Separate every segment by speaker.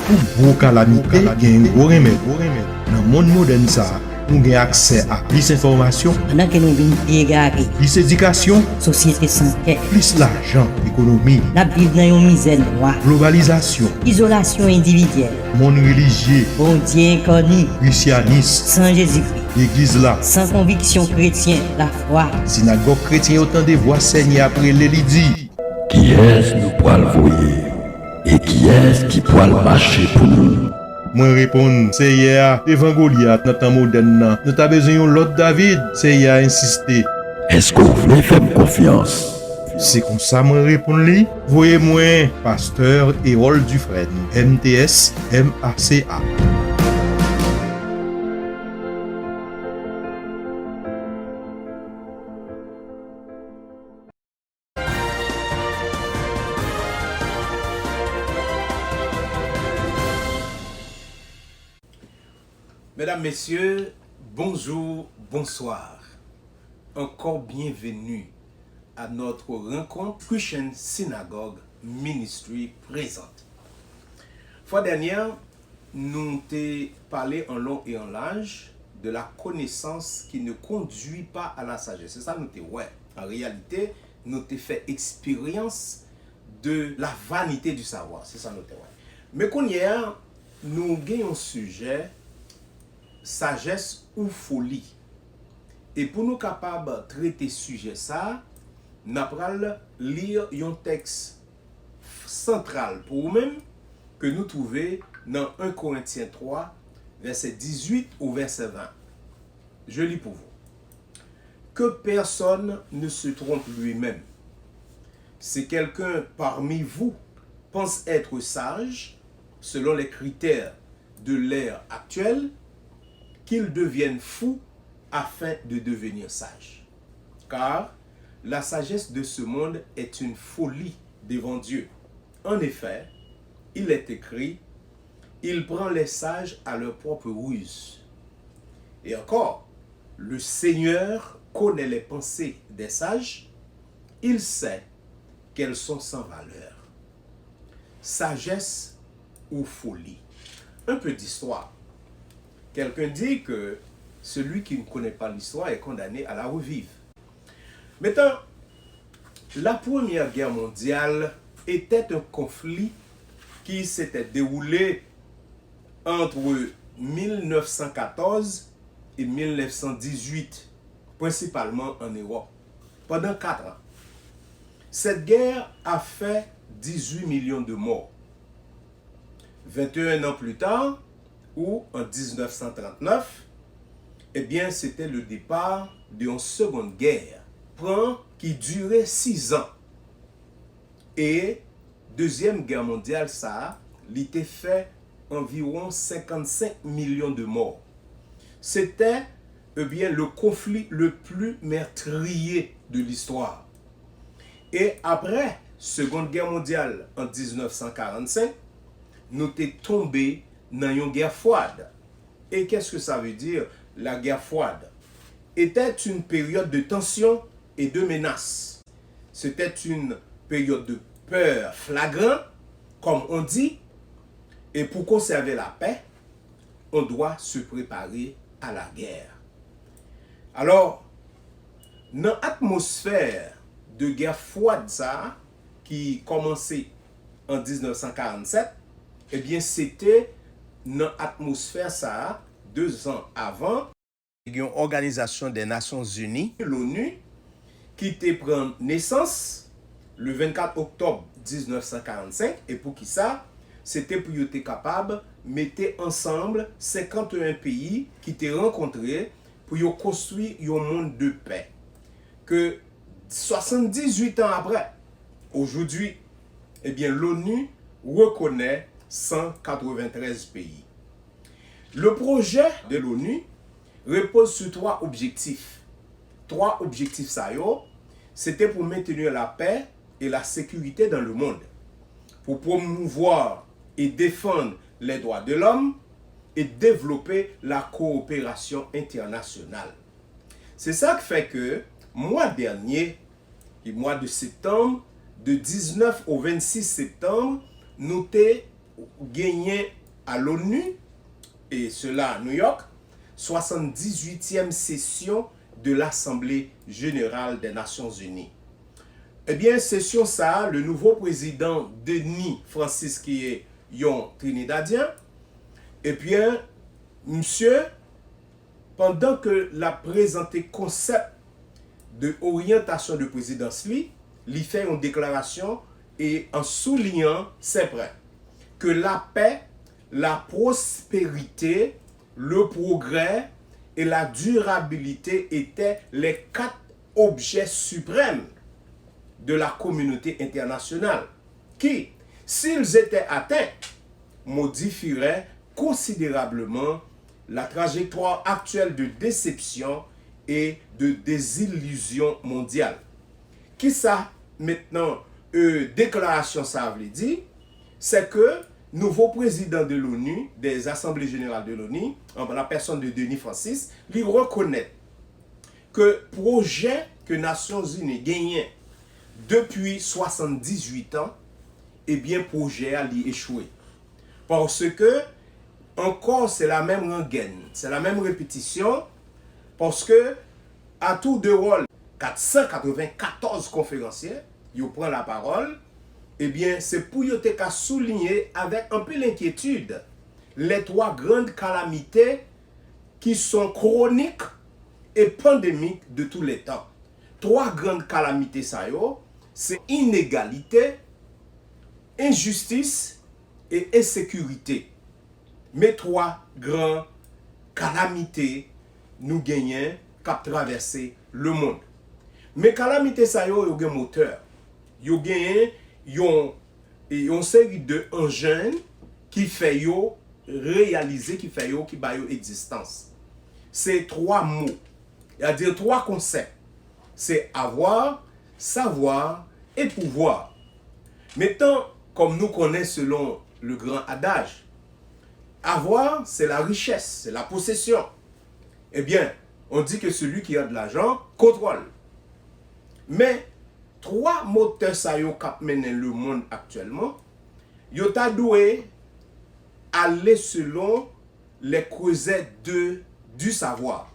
Speaker 1: Pour gros calamité, il y a un gros remède. Dans le monde moderne, nous avons accès à plus d'informations,
Speaker 2: Pendant que nous vivons égarés,
Speaker 1: plus d'éducation,
Speaker 2: société sans paix,
Speaker 1: plus l'argent, économie,
Speaker 2: nous vivons dans une misère noire,
Speaker 1: globalisation,
Speaker 2: isolation individuelle,
Speaker 1: monde religieux,
Speaker 2: bon Dieu inconnu,
Speaker 1: christianisme,
Speaker 2: sans Jésus-Christ,
Speaker 1: l'église là,
Speaker 2: sans conviction chrétienne, la foi.
Speaker 1: synagogue chrétien autant de voix saignées après l'élidie.
Speaker 3: Qui est-ce nous poil voyer et qui est-ce qui poil marcher pour nous?
Speaker 1: Moi répondre, c'est hier, devant Goliath, dans le temps moderne, nous avons besoin de l'autre David, c'est hier insister.
Speaker 3: Est-ce que vous voulez faire confiance?
Speaker 1: C'est comme ça moi répondre lui. Voyez-moi, pasteur Hérol Dufresne, MTS, MACA.
Speaker 4: Mesdames, Messieurs, bonjour, bonsoir. Encore bienvenue à notre rencontre Christian Synagogue Ministry présente. Fois dernière, nous t'ai parlé en long et en large de la connaissance qui ne conduit pas à la sagesse. C'est ça nous t'ai ouais. En réalité, nous t'ai fait expérience de la vanité du savoir. C'est ça nous t'ai ouais. Mais qu'on hier, nous gagnons un sujet sagesse ou folie. Et pour nous capables de traiter sujet ça, nous allons lire un texte central pour vous-même que nous trouvons dans 1 Corinthiens 3, verset 18 au verset 20. Je lis pour vous. Que personne ne se trompe lui-même. Si quelqu'un parmi vous pense être sage, selon les critères de l'ère actuelle, qu'il devienne fou afin de devenir sage. Car la sagesse de ce monde est une folie devant Dieu. En effet, il est écrit, il prend les sages à leur propre ruse. Et encore, le Seigneur connaît les pensées des sages, il sait qu'elles sont sans valeur. Sagesse ou folie. Un peu d'histoire. Quelqu'un dit que celui qui ne connaît pas l'histoire est condamné à la revivre. Maintenant, la Première Guerre mondiale était un conflit qui s'était déroulé entre 1914 et 1918, principalement en Europe, pendant 4 ans. Cette guerre a fait 18 millions de morts. 21 ans plus tard, ou en 1939, eh bien, c'était le départ d'une seconde guerre, qui durait 6 ans. Et deuxième guerre mondiale, ça, l'était fait environ 55 millions de morts. C'était, eh bien, le conflit le plus meurtrier de l'histoire. Et après seconde guerre mondiale en 1945, nous sommes tombés dans une guerre froide. Et qu'est-ce que ça veut dire, la guerre froide? Était une période de tension et de menace. C'était une période de peur flagrante, comme on dit. Et pour conserver la paix, on doit se préparer à la guerre. Alors, dans l'atmosphère de guerre froide, ça, qui commençait en 1947, eh bien, c'était dans l'atmosphère, ça, 2 ans avant, il y a une organisation des Nations Unies, l'ONU, qui était pris naissance le 24 octobre 1945. Et pour qui ça? C'était pour être capable de mettre ensemble 51 pays qui étaient rencontrés pour construire un monde de paix. Que 78 ans après, aujourd'hui, eh bien, l'ONU reconnaît 193 pays. Le projet de l'ONU repose sur 3 objectifs. 3 objectifs, ça c'était pour maintenir la paix et la sécurité dans le monde, pour promouvoir et défendre les droits de l'homme et développer la coopération internationale. C'est ça qui fait que, mois dernier, le mois de septembre, de 19 au 26 septembre, nous avons gagné à l'ONU, et cela à New York, 78e session de l'Assemblée générale des Nations unies. Eh bien, session ça, le nouveau président Denis Francis, qui est un Trinidadien, et puis, monsieur, pendant que la présenté concept de orientation de présidence, il fait une déclaration et en soulignant, c'est vrai, que la paix, la prospérité, le progrès et la durabilité étaient les 4 objets suprêmes de la communauté internationale qui, s'ils étaient atteints, modifieraient considérablement la trajectoire actuelle de déception et de désillusion mondiale. Qui ça, maintenant, déclaration ça veut dire, c'est que nouveau président de l'ONU, des assemblées générales de l'ONU, en la personne de Denis Francis, lui reconnaît que projet que Nations Unies gagnait depuis 78 ans, eh bien, projet a échoué. Parce que, encore, c'est la même rengaine, c'est la même répétition, parce que, à tour de rôle, 494 conférenciers, ils prennent la parole, eh bien, c'est pour te souligner avec un peu l'inquiétude les 3 grandes calamités qui sont chroniques et pandémiques de tous les temps. 3 grandes calamités, ça y est, c'est inégalité, injustice et insécurité. Mais 3 grandes calamités nous gagnons qui traverser le monde. Mais calamité, ça y est, il y a un moteur. Il y a une série d'engins qui fait réaliser, qui fait qui ba existence. C'est 3 mots, c'est-à-dire 3 concepts. C'est avoir, savoir et pouvoir. Maintenant, comme nous connaissons selon le grand adage, avoir, c'est la richesse, c'est la possession. Eh bien, on dit que celui qui a de l'argent contrôle. Mais 3 moteurs ça yo k'ap mène le monde actuellement, yo ta doué aller selon les creuset du savoir.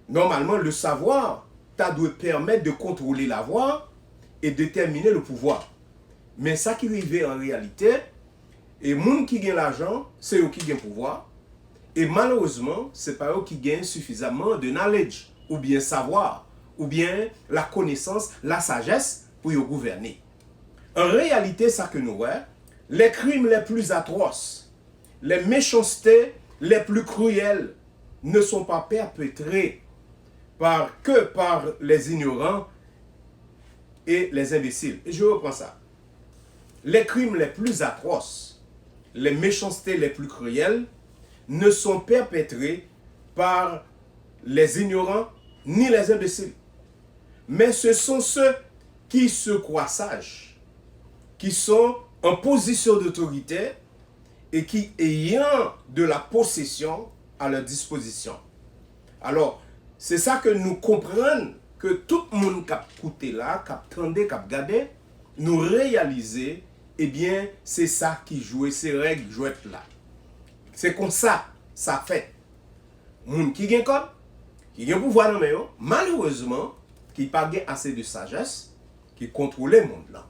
Speaker 4: Normalement, le savoir ta doit permettre de contrôler l'avoir et déterminer le pouvoir. Mais ça qui arrive en réalité, et monde qui gagne l'argent, c'est eux qui gagne pouvoir. Et malheureusement, c'est pas eux qui gagnent suffisamment de knowledge ou bien savoir, ou bien la connaissance, la sagesse pour y gouverner. En réalité, ça que nous voyons, les crimes les plus atroces, les méchancetés les plus cruelles ne sont pas perpétrés que par les ignorants et les imbéciles. Et je reprends ça. Les crimes les plus atroces, les méchancetés les plus cruelles ne sont perpétrés par les ignorants ni les imbéciles. Mais ce sont ceux qui se croient sages, qui sont en position d'autorité et qui ayant de la possession à leur disposition. Alors, c'est ça que nous comprenons, que tout le monde qui a écouté là, qui a entendu, qui a regardé, nous réaliser, eh bien, c'est ça qui joue, ces règles jouent là. C'est comme ça, ça fait. Moun qui gagne comme, qui gagne pouvoir dans le monde, malheureusement, qui n'a pas assez de sagesse, qui contrôle le monde là.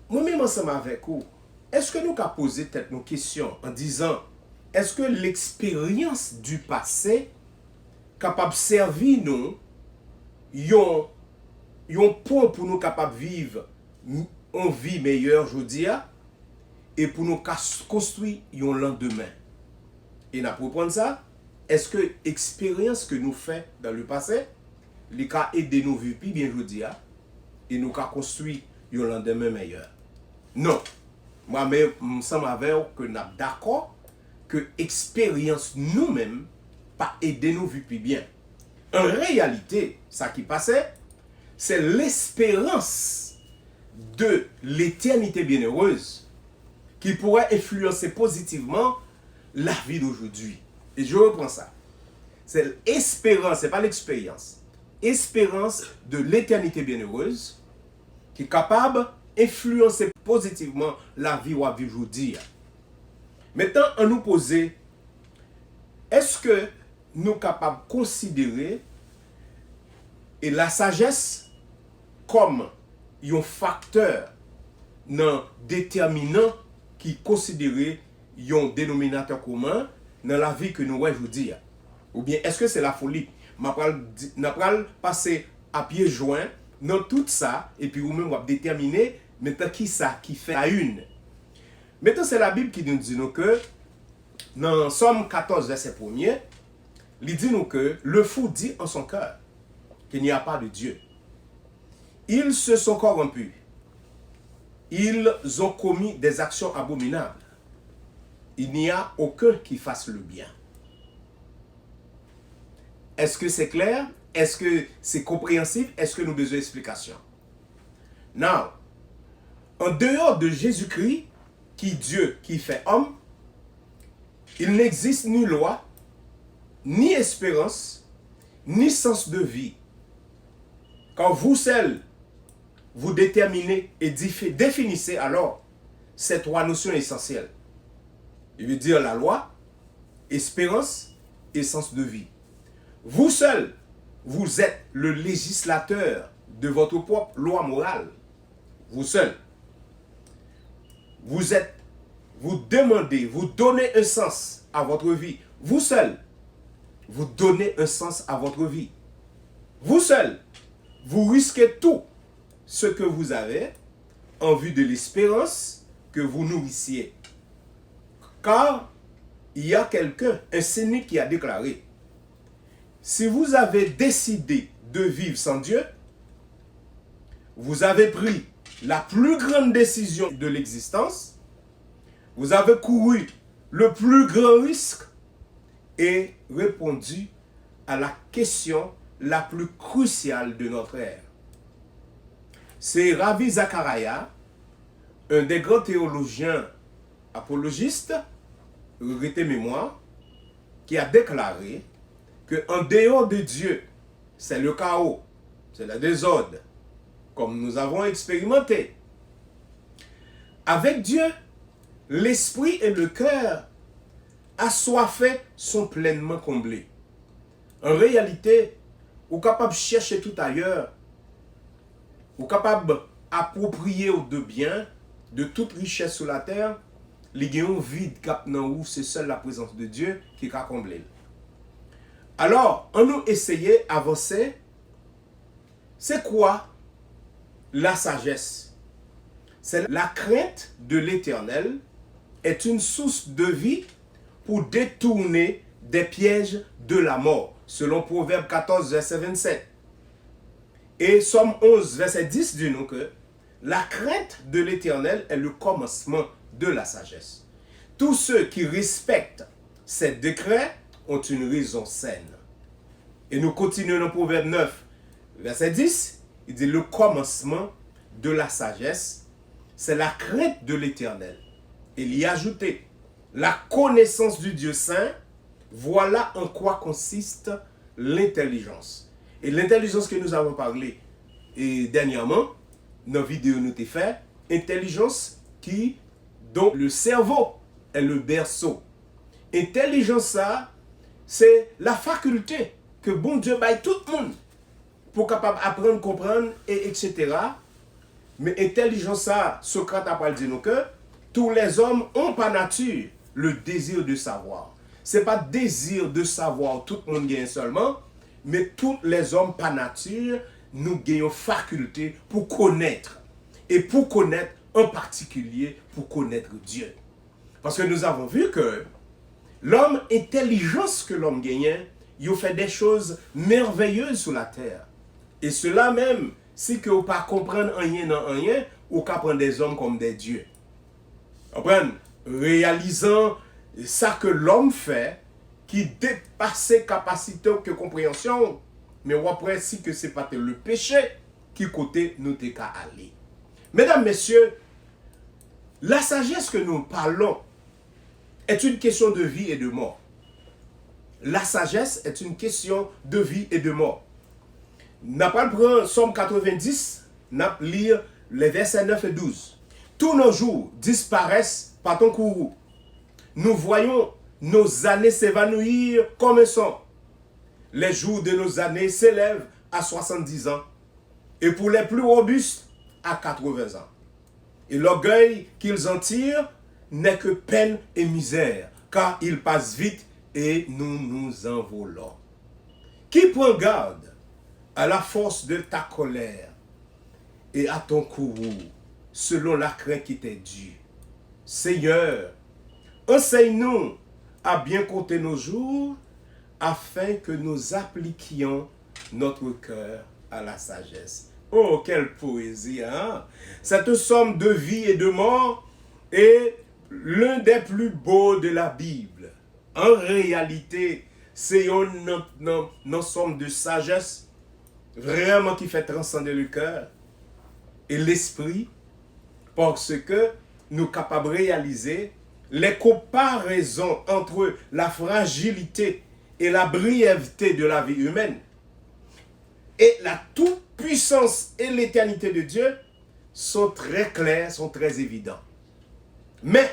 Speaker 4: Moi-même ensemble avec vous, est-ce que nous avons posé peut-être nos questions en disant, est-ce que l'expérience du passé capable de servir nous, yon pont pour nous capables de vivre une vie meilleure, je dis, et pour nous construire un lendemain. Et nous pour prendre ça, est-ce que l'expérience que nous faisons dans le passé, les cas aider nous vivre plus bien, je dis, et nous construire un lendemain meilleur? Non. Moi-même, je suis que nous sommes d'accord que l'expérience nous-mêmes pas aider nous vivre plus bien. En réalité, ça qui passait, c'est l'espérance de l'éternité bienheureuse qui pourrait influencer positivement la vie d'aujourd'hui. Et je reprends ça. C'est l'espérance, ce n'est pas l'expérience. Espérance de l'éternité bienheureuse qui est capable d'influencer positivement la vie ou à vivre aujourd'hui. Maintenant, on nous poser, est-ce que nous sommes capables de considérer et la sagesse comme un facteur non déterminant qui considéré un dénominateur commun dans la vie que nous voyons aujourd'hui? Ou bien est-ce que c'est la folie? N'a pas passer à pied joint dans tout ça et puis vous-même vous déterminer maintenant qui ça qui fait la une. Maintenant c'est la Bible qui nous dit que dans Somme 14 verset 1er, il dit nous que le fou dit en son cœur qu'il n'y a pas de Dieu. Ils se sont corrompus. Ils ont commis des actions abominables. Il n'y a aucun qui fasse le bien. Est-ce que c'est clair? Est-ce que c'est compréhensible? Est-ce que nous avons besoin d'explication? Now, en dehors de Jésus-Christ, qui Dieu, qui fait homme, il n'existe ni loi, ni espérance, ni sens de vie. Quand vous seul, vous déterminez et définissez alors ces trois notions essentielles. Il veut dire la loi, espérance et sens de vie. Vous seul, vous êtes le législateur de votre propre loi morale. Vous seul. Vous demandez, vous donnez un sens à votre vie. Vous seul, vous donnez un sens à votre vie. Vous seul, vous risquez tout ce que vous avez en vue de l'espérance que vous nourrissiez. Car il y a quelqu'un, un cynique qui a déclaré, si vous avez décidé de vivre sans Dieu, vous avez pris la plus grande décision de l'existence, vous avez couru le plus grand risque et répondu à la question la plus cruciale de notre ère. C'est Ravi Zachariah, un des grands théologiens apologistes, regretté mémoire, qui a déclaré que en dehors de Dieu, c'est le chaos, c'est le désordre, comme nous avons expérimenté. Avec Dieu, l'esprit et le cœur assoiffés sont pleinement comblés. En réalité, vous êtes capable de chercher tout ailleurs, vous êtes capable d'approprier de biens, de toute richesse sur la terre, les gagnants vides cap dans où c'est seule la présence de Dieu qui a comblé. Alors, on nous essayer d'avancer. C'est quoi la sagesse? C'est la crainte de l'Éternel est une source de vie pour détourner des pièges de la mort, selon Proverbe 14, verset 27. Et Somme 11, verset 10 dit nous que la crainte de l'Éternel est le commencement de la sagesse. Tous ceux qui respectent ces décrets ont une raison saine. Et nous continuons dans Proverbe 9, verset 10, il dit le commencement de la sagesse, c'est la crainte de l'Éternel. Il y a ajouté la connaissance du Dieu saint, voilà en quoi consiste l'intelligence. Et l'intelligence que nous avons parlé et dernièrement, dans la vidéo nous t'ai fait, intelligence dont le cerveau est le berceau. Intelligence ça, c'est la faculté que bon Dieu baille tout le monde pour capable apprendre, comprendre, et etc. Mais intelligence ça, Socrate a parlé de nous que tous les hommes ont par nature le désir de savoir. C'est pas désir de savoir tout le monde gagne seulement, mais tous les hommes par nature, nous gagnons faculté pour connaître. Et pour connaître en particulier, pour connaître Dieu. Parce que nous avons vu que l'homme, intelligence que l'homme gagne, il fait des choses merveilleuses sur la terre. Et cela même, si que vous pas comprendre rien dans rien, ou qu'à prendre des hommes comme des dieux. Comprenez? Réalisant ça que l'homme fait, qui dépasse ses capacités que compréhension, mais après si que c'est pas le péché qui côté nous t'es qu'à aller. Mesdames, messieurs, la sagesse que nous parlons est une question de vie et de mort. La sagesse est une question de vie et de mort. N'a pas prendre Somme 90, n'a lire les versets 9 et 12. Tous nos jours disparaissent par ton courroux. nous voyons nos années s'évanouir comme un son. Les jours de nos années s'élèvent à 70 ans et pour les plus robustes à 80 ans. Et l'orgueil qu'ils en tirent n'est que peine et misère, car ils passent vite et nous nous envolons. Qui prend garde à la force de ta colère et à ton courroux, selon la crainte qui t'est due. Seigneur, enseigne-nous à bien compter nos jours, afin que nous appliquions notre cœur à la sagesse. Oh, quelle poésie, hein? Cette somme de vie et de mort est l'un des plus beaux de la Bible. En réalité, c'est une somme de sagesse vraiment qui fait transcender le cœur et l'esprit, parce que nous sommes capables de réaliser les comparaisons entre la fragilité et la brièveté de la vie humaine et la toute-puissance et l'éternité de Dieu sont très clairs, sont très évidents. Mais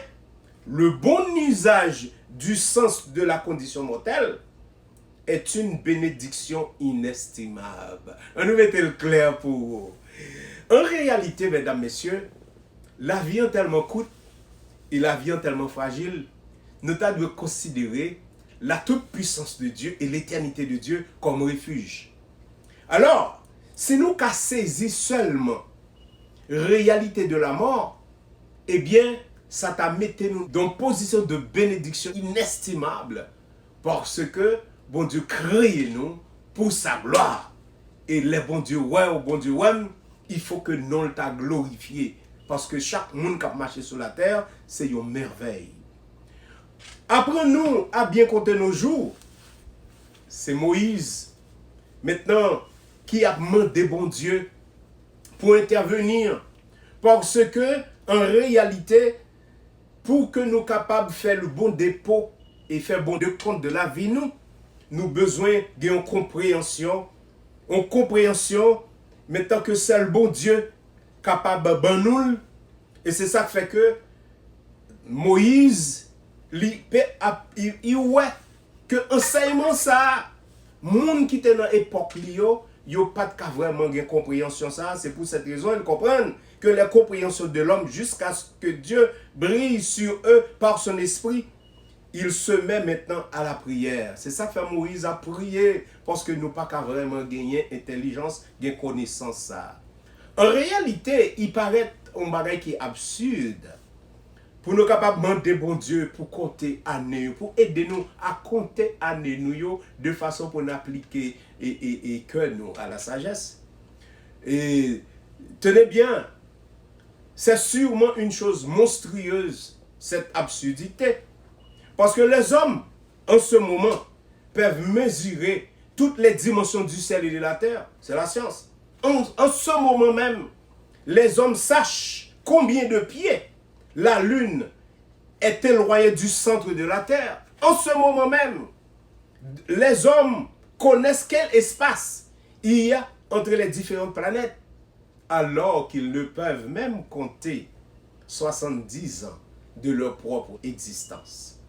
Speaker 4: le bon usage du sens de la condition mortelle est une bénédiction inestimable. On nous mettait le clair pour vous. En réalité, mesdames, messieurs, la vie est tellement courte et la vie est tellement fragile, nous devons considérer la toute-puissance de Dieu et l'éternité de Dieu comme refuge. Alors, si nous avons saisi seulement la réalité de la mort, eh bien, ça t'a mis nous dans une position de bénédiction inestimable, parce que bon Dieu crée nous pour sa gloire. Et les bon Dieu, il faut que nous le glorifié, parce que chaque monde qui a marché sur la terre, c'est une merveille. Apprenons à bien compter nos jours. C'est Moïse, maintenant, qui a demandé bon Dieu pour intervenir. Parce que, en réalité, pour que nous soyons capables de faire le bon dépôt et faire bon de compte de la vie, nous avons besoin d'une compréhension. Une compréhension, maintenant que c'est le bon Dieu capable de nous. Et c'est ça qui fait que Moïse, il ouais que enseignement ça, monde qui était dans l'époque il n'y a pas de vraiment de compréhension ça. C'est pour cette raison ils comprennent que la compréhension de l'homme jusqu'à ce que Dieu brille sur eux par son esprit, il se met maintenant à la prière. C'est ça que fait Moïse a prié, parce que nous pas qu'à vraiment gagner intelligence, gagner connaissance ça. En réalité, il paraît un bagage qui est absurde. Pour nous capables de demander bon Dieu pour compter années, pour aider nous à compter années nous de façon pour nous appliquer et que nous à la sagesse. Et tenez bien, c'est sûrement une chose monstrueuse, cette absurdité. Parce que les hommes, en ce moment, peuvent mesurer toutes les dimensions du ciel et de la terre. C'est la science. En ce moment même, les hommes sachent combien de pieds la lune est éloignée du centre de la terre. En ce moment même, les hommes connaissent quel espace il y a entre les différentes planètes, alors qu'ils ne peuvent même compter 70 ans de leur propre existence.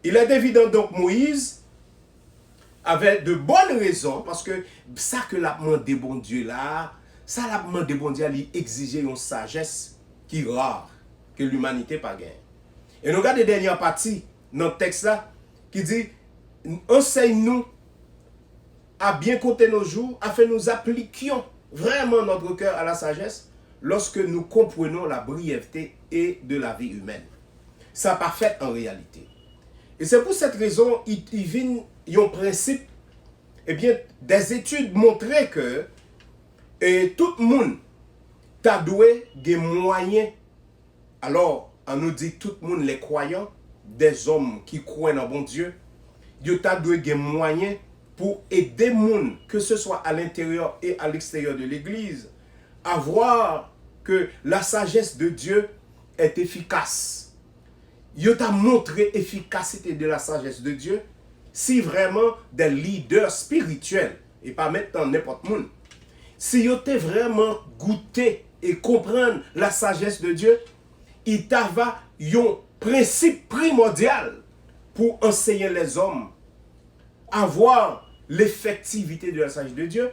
Speaker 4: Il est évident donc Moïse avait de bonnes raisons, parce que ça que la demandé bon Dieu là, ça la demandé bon Dieu lui exigeait une sagesse qui est rare, que l'humanité pas gagne. Et nous regardons la dernière partie dans le texte là, qui dit, enseigne-nous à bien compter nos jours, afin que nous appliquions vraiment notre cœur à la sagesse, lorsque nous comprenons la brièveté et de la vie humaine. Ça pas fait en réalité. Et c'est pour cette raison, il vient un principe, eh bien, des études montraient que tout le monde t'a doué des moyens. Alors, on nous dit tout le monde, les croyants, des hommes qui croient en bon Dieu, Dieu t'a doué des moyens pour aider les gens, que ce soit à l'intérieur et à l'extérieur de l'Église, à voir que la sagesse de Dieu est efficace. Il t'a montré l'efficacité de la sagesse de Dieu si vraiment des leaders spirituels, et pas maintenant n'importe qui, si ils ont vraiment goûté et comprendre la sagesse de Dieu, il t'ava une principe primordial pour enseigner les hommes à voir l'effectivité de la sagesse de Dieu,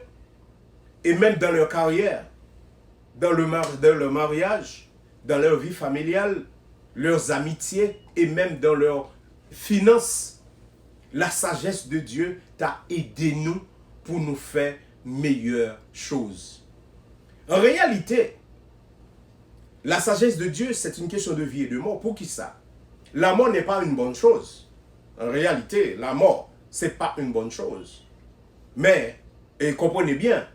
Speaker 4: et même dans leur carrière, dans leur mariage, dans leur vie familiale, leurs amitiés et même dans leurs finances. La sagesse de Dieu t'a aidé nous pour nous faire meilleures choses. En réalité, la sagesse de Dieu, c'est une question de vie et de mort. Pour qui ça? La mort n'est pas une bonne chose. En réalité, la mort, ce n'est pas une bonne chose. Mais, et comprenez bien,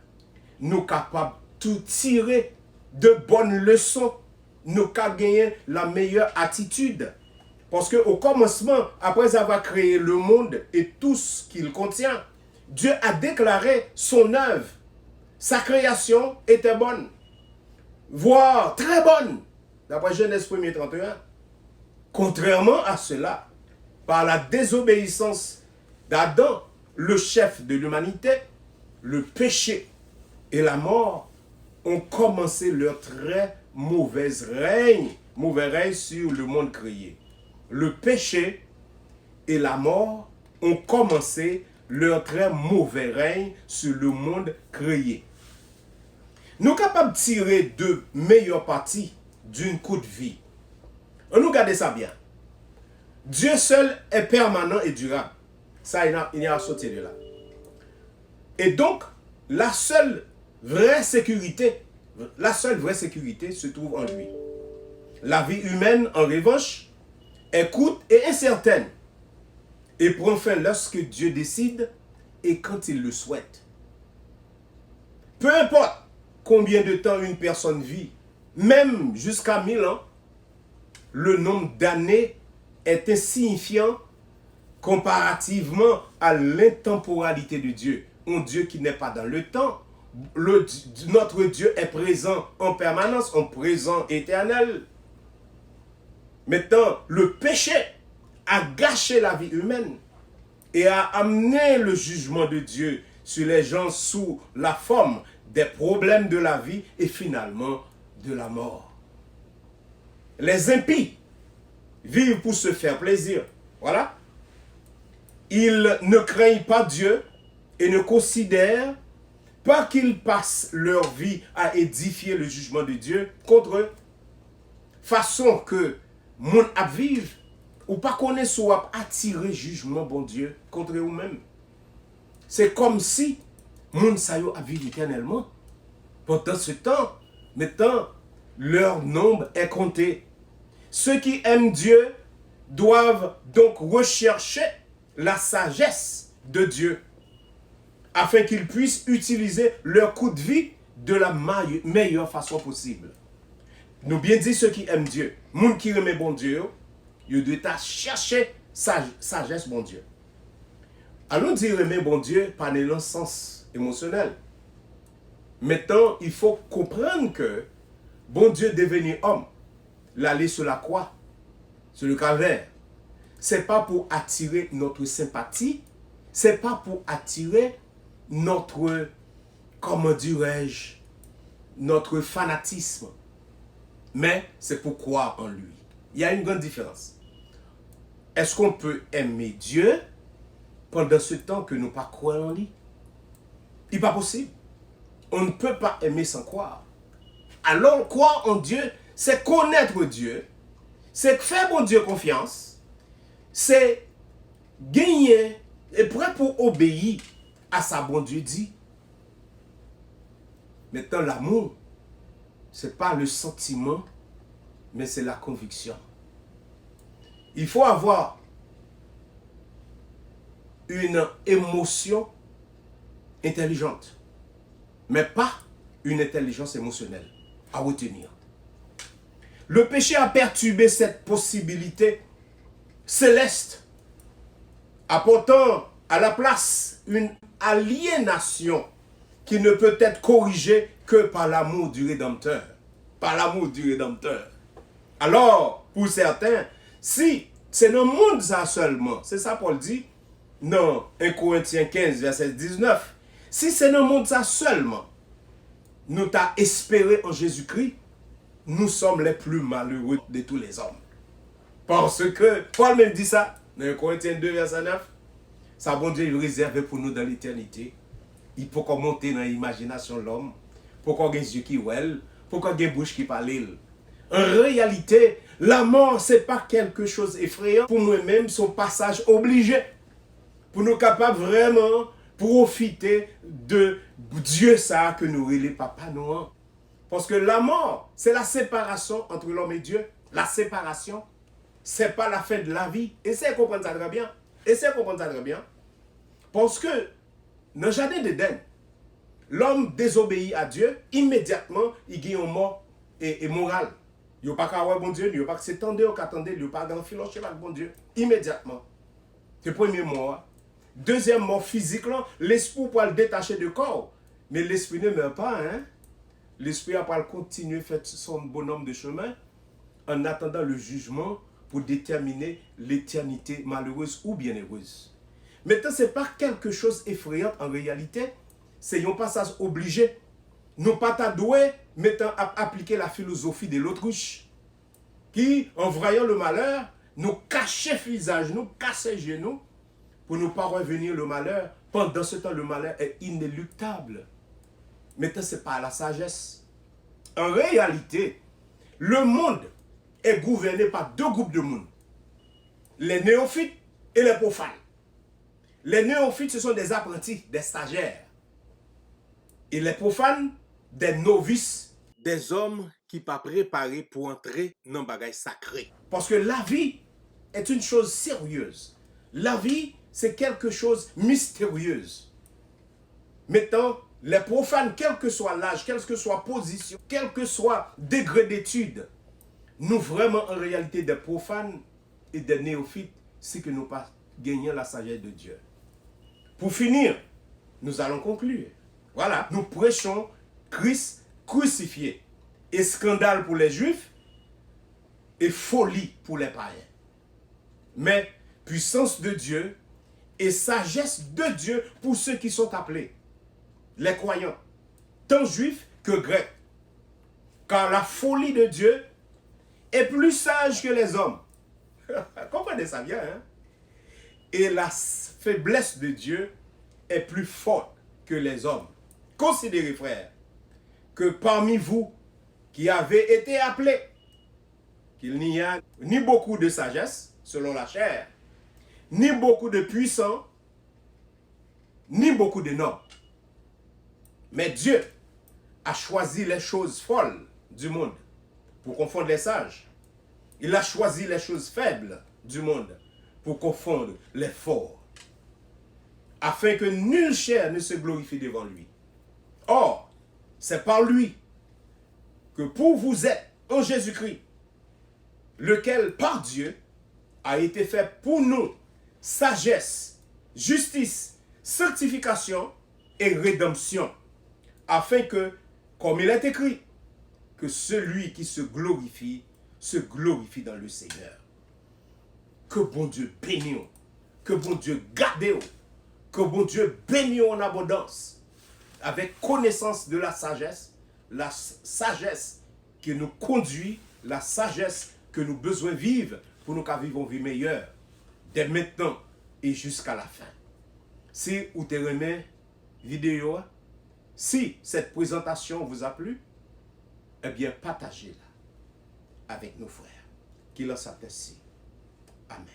Speaker 4: nous sommes capables de tirer de bonnes leçons. Nous sommes gagner la meilleure attitude. Parce qu'au commencement, après avoir créé le monde et tout ce qu'il contient, Dieu a déclaré son œuvre. Sa création était bonne, voire très bonne, d'après Genèse 1er 31. Contrairement à cela, par la désobéissance d'Adam, le chef de l'humanité, le péché et la mort ont commencé leur très mauvais règne sur le monde créé. Le péché et la mort ont commencé leur très mauvais règne sur le monde créé. Nous sommes capables de tirer de meilleures parties d'une courte vie. On nous garde ça bien. Dieu seul est permanent et durable. Ça, il n'y a à sortir de là. Et donc, la seule vraie sécurité se trouve en lui. La vie humaine, en revanche, est courte et incertaine et prend fin lorsque Dieu décide et quand il le souhaite. Peu importe combien de temps une personne vit, même jusqu'à 1000 ans, le nombre d'années est insignifiant comparativement à l'intemporalité de Dieu. Un Dieu qui n'est pas dans le temps. Notre Dieu est présent en permanence, en présent éternel. Maintenant, le péché a gâché la vie humaine et a amené le jugement de Dieu sur les gens sous la forme des problèmes de la vie et finalement de la mort. Les impies vivent pour se faire plaisir. Voilà. Ils ne craignent pas Dieu et ne considèrent pas qu'ils passent leur vie à édifier le jugement de Dieu contre eux. Façon que moun ap vive ou pas connaît soit attirer jugement bon Dieu contre eux-mêmes. C'est comme si moun sa yo ap vive éternellement. Pendant ce temps, maintenant, leur nombre est compté. Ceux qui aiment Dieu doivent donc rechercher la sagesse de Dieu afin qu'ils puissent utiliser leur coup de vie de la meilleure façon possible. Nous bien dit ceux qui aiment Dieu, moun qui remet bon Dieu, ils doivent chercher sagesse bon Dieu. Allons dire remet bon Dieu par le sens émotionnel. Maintenant, il faut comprendre que bon Dieu devenu homme, l'aller sur la croix, sur le calvaire, c'est pas pour attirer notre sympathie, c'est pas pour attirer notre, comment dirais-je, notre fanatisme, mais c'est pour croire en lui. Il y a une grande différence. Est-ce qu'on peut aimer Dieu pendant ce temps que nous pas croire en lui? Il n'est pas possible. On ne peut pas aimer sans croire. Alors, croire en Dieu, c'est connaître Dieu, c'est faire bon Dieu confiance, c'est gagner et prêt pour obéir à sa bon Dieu dit. Maintenant, l'amour, ce n'est pas le sentiment, mais c'est la conviction. Il faut avoir une émotion intelligente, mais pas une intelligence émotionnelle à retenir. Le péché a perturbé cette possibilité céleste, apportant à la place une aliénation qui ne peut être corrigée que par l'amour du Rédempteur. Par l'amour du Rédempteur. Alors, pour certains, si c'est dans le monde ça seulement, c'est ça Paul dit, dans 1 Corinthiens 15, verset 19, si c'est dans le monde ça seulement, nous t'as espéré en Jésus-Christ, nous sommes les plus malheureux de tous les hommes. Parce que Paul même dit ça, dans 1 Corinthiens 2, verset 9. Ça, bon Dieu, il réservé pour nous dans l'éternité. Il faut qu'on monte dans l'imagination de l'homme. Pour qu'on ait des yeux qui voient, pour qu'on ait une bouche qui parle. En réalité, la mort, ce n'est pas quelque chose d'effrayant. Pour nous-mêmes, son passage obligé. Pour nous capables vraiment profiter de Dieu ça que nous relève papa nous. Parce que la mort, c'est la séparation entre l'homme et Dieu. La séparation, ce n'est pas la fin de la vie. Essayez de comprendre ça très bien. Essayez de comprendre ça très bien. Parce que dans le jardin d'Éden, l'homme désobéit à Dieu, immédiatement, il gagne une mort et morale. Il n'y a pas qu'à voir bon Dieu, il n'y a pas que s'étendre ou qu'attendre, il n'y a pas d'en filer chez bon Dieu. Immédiatement. C'est le premier mort. Deuxième mort physique, l'esprit peut le détacher du corps. Mais l'esprit ne meurt pas. Hein? L'esprit va continuer à faire son bonhomme de chemin en attendant le jugement pour déterminer l'éternité malheureuse ou bien heureuse. Maintenant, ce n'est pas quelque chose d'effrayant en réalité. C'est un passage obligé. Nous pas t'adouer, mettant à appliquer la philosophie de l'autruche, qui, en voyant le malheur, nous cachait le visage, nous cassait les genoux, pour ne pas revenir le malheur. Pendant ce temps, le malheur est inéluctable. Maintenant, ce n'est pas la sagesse. En réalité, le monde est gouverné par deux groupes de monde. Les néophytes et les profanes. Les néophytes, ce sont des apprentis, des stagiaires. Et les profanes, des novices, des hommes qui ne sont pas préparés pour entrer dans le bagage sacré. Parce que la vie est une chose sérieuse. La vie, c'est quelque chose de mystérieuse. Maintenant, les profanes, quel que soit l'âge, quelle que soit la position, quel que soit le degré d'étude, nous vraiment en réalité des profanes et des néophytes, c'est que nous pas gagnons la sagesse de Dieu. Pour finir, nous allons conclure. Voilà, nous prêchons Christ crucifié. Et scandale pour les Juifs et folie pour les païens. Mais puissance de Dieu et sagesse de Dieu pour ceux qui sont appelés, les croyants, tant juifs que grecs. Car la folie de Dieu est plus sage que les hommes. Comprenez ça bien, hein? Et la faiblesse de Dieu est plus forte que les hommes. Considérez, frères, que parmi vous qui avez été appelés, qu'il n'y a ni beaucoup de sagesse, selon la chair, ni beaucoup de puissants, ni beaucoup de nobles. Mais Dieu a choisi les choses folles du monde pour confondre les sages. Il a choisi les choses faibles du monde pour confondre les forts, afin que nulle chair ne se glorifie devant lui. Or, c'est par lui que pour vous êtes en Jésus-Christ, lequel par Dieu a été fait pour nous sagesse, justice, sanctification et rédemption, afin que, comme il est écrit, que celui qui se glorifie dans le Seigneur. Que bon Dieu bénisse, que bon Dieu garde, que bon Dieu bénisse en abondance, avec connaissance de la sagesse qui nous conduit, la sagesse que nous besoin vivre pour nous vivre une vie meilleure, dès maintenant et jusqu'à la fin. Si vous te remet vidéo, si cette présentation vous a plu, eh bien partagez-la avec nos frères. Qu'il en soit ainsi. Amen.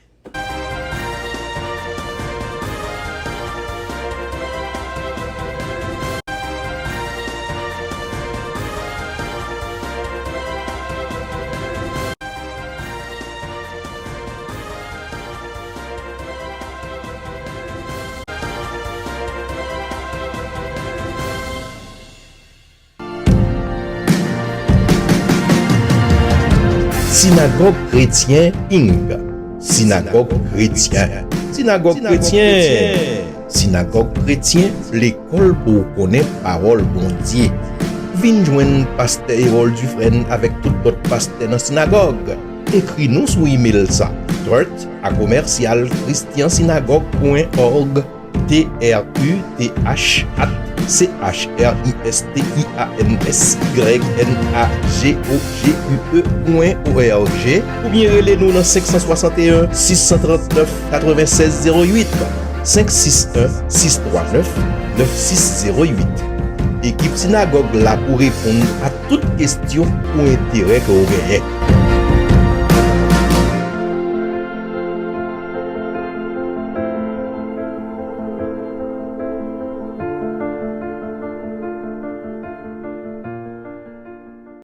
Speaker 1: Synagogue chrétien Ing. Synagogue chrétien. Synagogue chrétien. Synagogue chrétien, l'école pour connaître parole bon Dieu. Vin joindre pasteur Erol Dufresne avec tout autre pasteur dans synagogue. Écris-nous sur email ça. Dirt@christiansynagogue.org tru-tristiansynagogue.org ou bien relez-nous dans 561 639 96 08 561 639 9608. Équipe synagogue là pour répondre à toutes questions ou intérêts que vous avez.